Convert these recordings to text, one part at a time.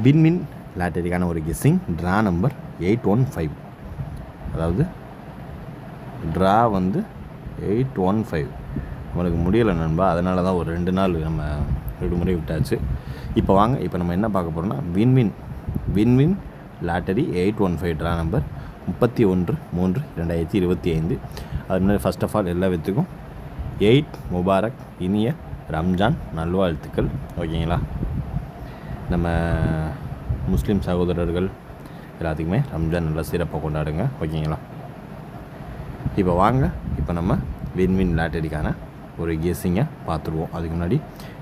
Win win லாட்டரிக்கான ஒரு guessing draw number 815. அதாவது draw வந்து 815 நம்மளுக்கு முடியலை நண்பா, அதனால தான் ஒரு 2 நாள் நம்ம விடுமுறை விட்டாச்சு. இப்போ வாங்க, இப்போ நம்ம என்ன பார்க்க போகிறோம்னா வின்வின் லாட்டரி 815 ட்ரா நம்பர் 31/3/2025. அது முன்னாடி ஃபஸ்ட் ஆஃப் ஆல் எல்லா வித்துக்கும் 8 முபாரக், இனிய ரம்ஜான் நல்வாழ்த்துக்கள். ஓகேங்களா? நம்ம முஸ்லீம் சகோதரர்கள் எல்லாத்துக்குமே ரம்ஜான் நல்லா சிறப்பாக கொண்டாடுங்க. ஓகேங்களா? இப்போ வாங்க, இப்போ நம்ம வின்வின் லாட்டரிக்கான ஒரு கெஸ்ஸிங்கை பார்த்துருவோம். அதுக்கு முன்னாடி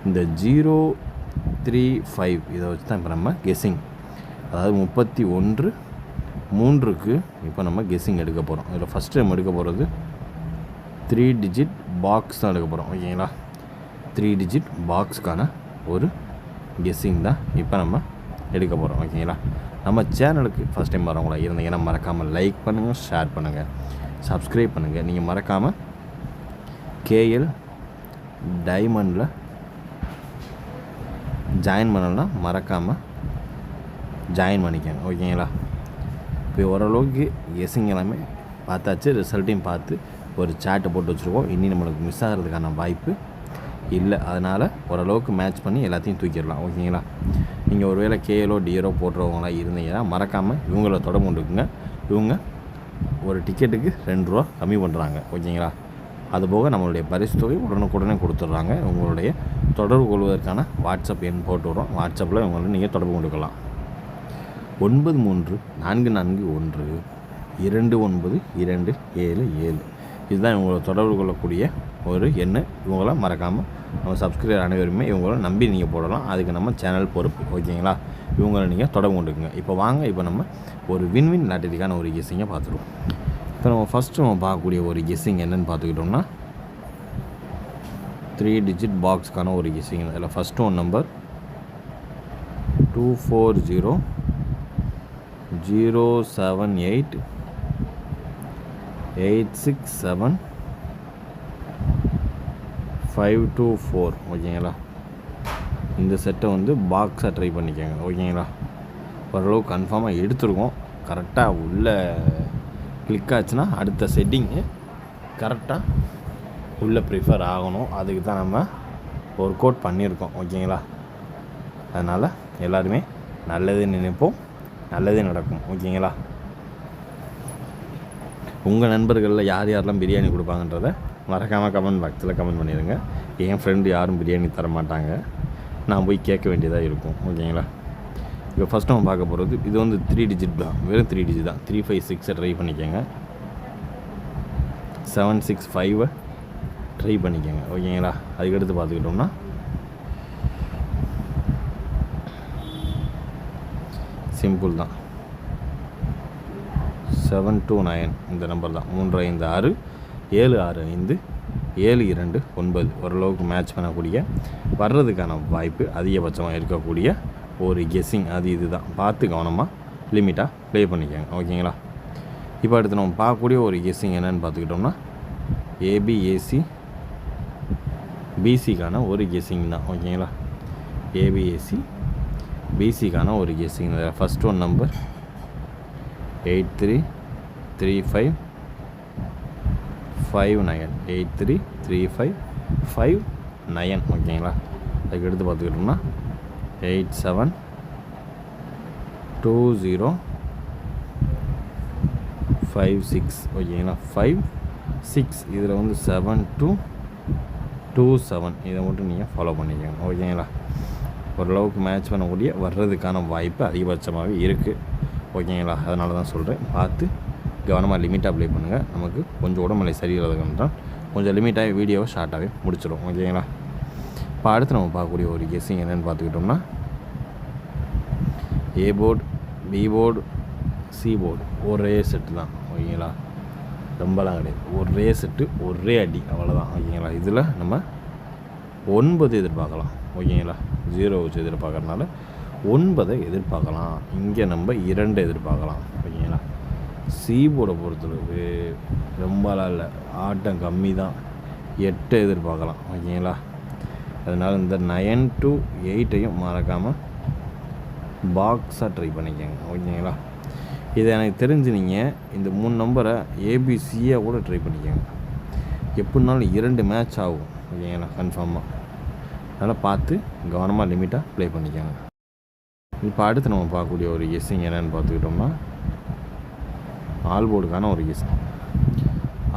இந்த 035 இதை வச்சு தான் இப்போ நம்ம கெஸ்ஸிங், அதாவது 31/3க்கு இப்போ நம்ம கெஸ்ஸிங் எடுக்க போகிறோம். இதில் ஃபஸ்ட்டு நம்ம எடுக்க போகிறது 3 டிஜிட் பாக்ஸ் தான் எடுக்க போகிறோம். ஓகேங்களா? 3 டிஜிட் பாக்ஸுக்கான ஒரு கெஸ்ஸிங் தான் இப்போ நம்ம எடுக்க போகிறோம். ஓகேங்களா? நம்ம சேனலுக்கு ஃபஸ்ட் டைம் வரவங்களா இருந்தீங்கன்னா மறக்காமல் லைக் பண்ணுங்கள், ஷேர் பண்ணுங்கள், சப்ஸ்கிரைப் பண்ணுங்கள். நீங்கள் மறக்காமல் KL டைமண்டில் ஜாயின் பண்ணலாம், மறக்காமல் ஜாயின் பண்ணிக்கோங்க. ஓகேங்களா? இப்போ ஓரளவுக்கு கெஸ்ஸிங் எல்லாமே பார்த்தாச்சு, ரிசல்ட்டையும் பார்த்து ஒரு சாட்டை போட்டு வச்சுருக்கோம். இனி நம்மளுக்கு மிஸ் ஆகிறதுக்கான வாய்ப்பு இல்லை, அதனால் ஓரளவுக்கு மேட்ச் பண்ணி எல்லாத்தையும் தூக்கிடலாம். ஓகேங்களா? நீங்கள் ஒருவேளை KLO DRO போட்டுறவங்களா இருந்தீங்கன்னா மறக்காமல் இவங்கள தொடர்பு கொண்டுக்குங்க. இவங்க ஒரு டிக்கெட்டுக்கு 2 ரூபா கம்மி பண்ணுறாங்க. ஓகேங்களா? அதுபோக நம்மளுடைய பரிசு தொகை உடனுக்குடனே கொடுத்துட்றாங்க. உங்களுடைய தொடர்பு கொள்வதற்கான வாட்ஸ்அப் எண் போட்டு விட்றோம். வாட்ஸ்அப்பில் உங்களை நீங்கள் தொடர்பு கொண்டுக்கலாம். 9344129277. இதுதான் இவங்களை தொடர்பு கொள்ளக்கூடிய ஒரு எண்ணு. இவங்கள மறக்காமல் நம்ம சப்ஸ்கிரைபர் அனைவருமே இவங்கள நம்பி நீங்கள் போடலாம். அதுக்கு நம்ம சேனல் பொறுப்பு. ஓகேங்களா? இவங்களை நீங்கள் தொடர்பு கொண்டுக்குங்க. இப்போ வாங்க, இப்போ நம்ம ஒரு வின்வின் லாட்டரிக்கான ஒரு கெஸ்ஸிங்கை பார்த்துருவோம். இப்போ நம்ம ஃபஸ்ட்டு நம்ம பார்க்கக்கூடிய ஒரு கெஸ்ஸிங் என்னென்னு பார்த்துக்கிட்டோம்னா 3 டிஜிட் பாக்ஸுக்கான ஒரு கெஸ்ஸிங். அதில் ஃபஸ்ட்டு ஒன் நம்பர் 240078675524. ஓகேங்களா? இந்த செட்டை வந்து பாக்ஸாக ட்ரை பண்ணிக்கோங்க. ஓகேங்களா? ஓரளவு கன்ஃபார்மாக எடுத்துருக்கோம். கரெக்டாக உள்ள கிளிக் ஆச்சுன்னா அடுத்த செட்டிங்கு கரெக்டாக உள்ளே ப்ரிஃபர் ஆகணும். அதுக்கு தான் நம்ம ஒர்க் அவுட் பண்ணியிருக்கோம். ஓகேங்களா? அதனால் எல்லாருமே நல்லதே நினைப்போம், நல்லதே நடக்கும். ஓகேங்களா? உங்கள் நண்பர்களில் யார் யாரெல்லாம் பிரியாணி கொடுப்பாங்கன்றதை மறக்காமல் கமெண்ட் பாக்ஸில் கமெண்ட் பண்ணிடுங்க. என் ஃப்ரெண்டு யாரும் பிரியாணி தர மாட்டாங்க, நான் போய் கேட்க வேண்டியதாக இருக்கும். ஓகேங்களா? இப்போ ஃபஸ்ட்டு நம்ம பார்க்க போகிறது இது வந்து 3 டிஜிட் தான், வெறும் 3 டிஜிட் தான். 356 ட்ரை பண்ணிக்கோங்க, 765 ட்ரை பண்ணிக்கோங்க. ஓகேங்களா? அதுக்கடுத்து பார்த்துக்கிட்டோம்னா சிம்பிள் தான், 729 இந்த நம்பர் தான். 356 765 729 ஓரளவுக்கு மேட்ச் பண்ணக்கூடிய வர்றதுக்கான வாய்ப்பு அதிகபட்சமாக இருக்கக்கூடிய ஒரு கெஸ்ஸிங். அது இது தான், பார்த்து கவனமாக லிமிட்டாக ப்ளே பண்ணிக்கோங்க. ஓகேங்களா? இப்போ அடுத்து நம்ம பார்க்கக்கூடிய ஒரு கெஸ்ஸிங் என்னென்னு பார்த்துக்கிட்டோம்னா ABAC BCக்கான ஒரு கெஸ்ஸிங் தான். ஓகேங்களா? ABAC BCக்கான ஒரு கெஸ்ஸிங். First one number 833559 833559. ஓகேங்களா? அதுக்கு எடுத்து பார்த்துக்கிட்டோம்னா 872056. ஓகேங்களா? 56 இதில் வந்து 7227 இதை மட்டும் நீங்கள் ஃபாலோ பண்ணிக்கோங்க. ஓகேங்களா? ஓரளவுக்கு மேட்ச் பண்ணக்கூடிய வர்றதுக்கான வாய்ப்பு அதிகபட்சமாகவே இருக்குது. ஓகேங்களா? அதனால தான் சொல்கிறேன், பார்த்து கவனமாக லிமிட்டாக ப்ளே பண்ணுங்கள். நமக்கு கொஞ்சம் உடம்புலை சரியில்லாததுன்றால் கொஞ்சம் லிமிட்டாக வீடியோவை ஷார்ட்டாகவே முடிச்சிடும். ஓகேங்களா? இப்போ அடுத்து நம்ம பார்க்கக்கூடிய ஒரு கெஸ்ஸிங் என்னென்னு பார்த்துக்கிட்டோம்னா A board, B board, C board ஒரே செட்டு தான். ஓகேங்களா? ரொம்பலாம் கிடையாது, ஒரே செட்டு ஒரே அடி, அவ்வளோதான். ஓகேங்களா? இதில் நம்ம 9 எதிர்பார்க்கலாம். ஓகேங்களா? 0 வச்சு எதிர்பார்க்கறதுனால 9 எதிர்பார்க்கலாம். இங்கே நம்ம 2 எதிர்பார்க்கலாம். ஓகேங்களா? C போர்டை பொறுத்தளவு ரொம்பலாம் இல்லை, ஆட்டம் கம்மி தான், 8 எதிர்பார்க்கலாம். ஓகேங்களா? அதனால் இந்த 9 to 8 மறக்காமல் பாக்ஸாக ட்ரை பண்ணிக்கோங்க. ஓகேங்களா? இதை எனக்கு தெரிஞ்சு நீங்கள் இந்த 3 நம்பரை ஏபிசியாக கூட ட்ரை பண்ணிக்கோங்க. எப்படினாலும் 2 மேட்ச் ஆகும். ஓகேங்களா? கன்ஃபார்மாக. அதனால் பார்த்து கவனமாக லிமிட்டாக ப்ளே பண்ணிக்கோங்க. இப்போ அடுத்து நம்ம பார்க்கக்கூடிய ஒரு கெஸ்ஸிங் என்னென்னு பார்த்துக்கிட்டோம்னா ஆல்போர்டுக்கான ஒரு கெஸ்ஸிங்.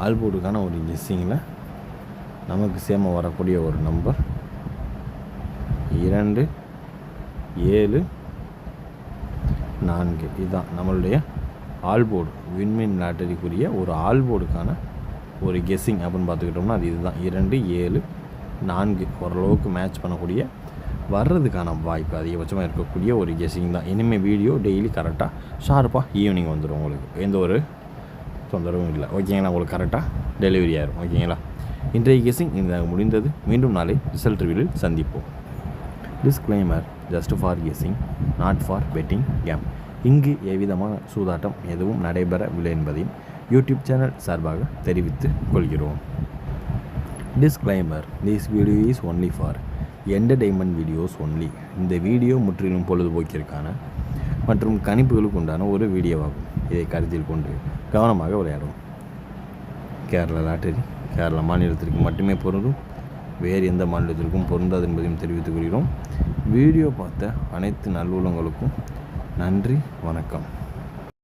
ஆல்போர்டுக்கான ஒரு கெஸ்ஸிங்கில் நமக்கு சேம வரக்கூடிய ஒரு நம்பர் 2, 7, 4. இதுதான் நம்மளுடைய ஆல்போர்டு வின்மின் லாட்டரிக்குரிய ஒரு ஆல்போர்டுக்கான ஒரு கெஸ்ஸிங் அப்படின்னு பார்த்துக்கிட்டோம்னா அது இதுதான். 2, 7, 4 ஓரளவுக்கு மேட்ச் பண்ணக்கூடிய வர்றதுக்கான வாய்ப்பு அதிகபட்சமாக இருக்கக்கூடிய ஒரு கெஸ்ஸிங் தான். இனிமேல் வீடியோ டெய்லி கரெக்டாக ஷார்ப்பாக ஈவினிங் வந்துடும். உங்களுக்கு எந்த ஒரு தொந்தரவும் இல்லை. ஓகேங்களா? உங்களுக்கு கரெக்டாக டெலிவரி ஆயிரும். ஓகேங்களா? இன்றைய கெஸ்ஸிங் இதாக முடிந்தது. மீண்டும் நாளை ரிசல்ட் ரிவீலில் சந்திப்போம். Disclaimer: just for guessing, not for betting game. இங்கு எவ்விதமான சூதாட்டம் எதுவும் நடைபெறவில்லை என்பதையும் யூடியூப் சேனல் சார்பாக தெரிவித்துக் கொள்கிறோம். Disclaimer: this video is only for entertainment videos only. இந்த வீடியோ முற்றிலும் பொழுதுபோக்கிற்கான மற்றும் கணிப்புகளுக்கு உண்டான ஒரு வீடியோவாகும். இதை கருத்தில் கொண்டு கவனமாக விளையாடும். கேரளா லாட்டரி கேரளா மாநிலத்திற்கு மட்டுமே பொருந்தும். வேறு எந்த மாநிலத்திற்கும் பொருந்தாது என்பதையும் தெரிவித்துக் கொள்கிறோம். வீடியோ பார்த்த அனைத்து நல்லுள்ளங்களுக்கும் நன்றி, வணக்கம்.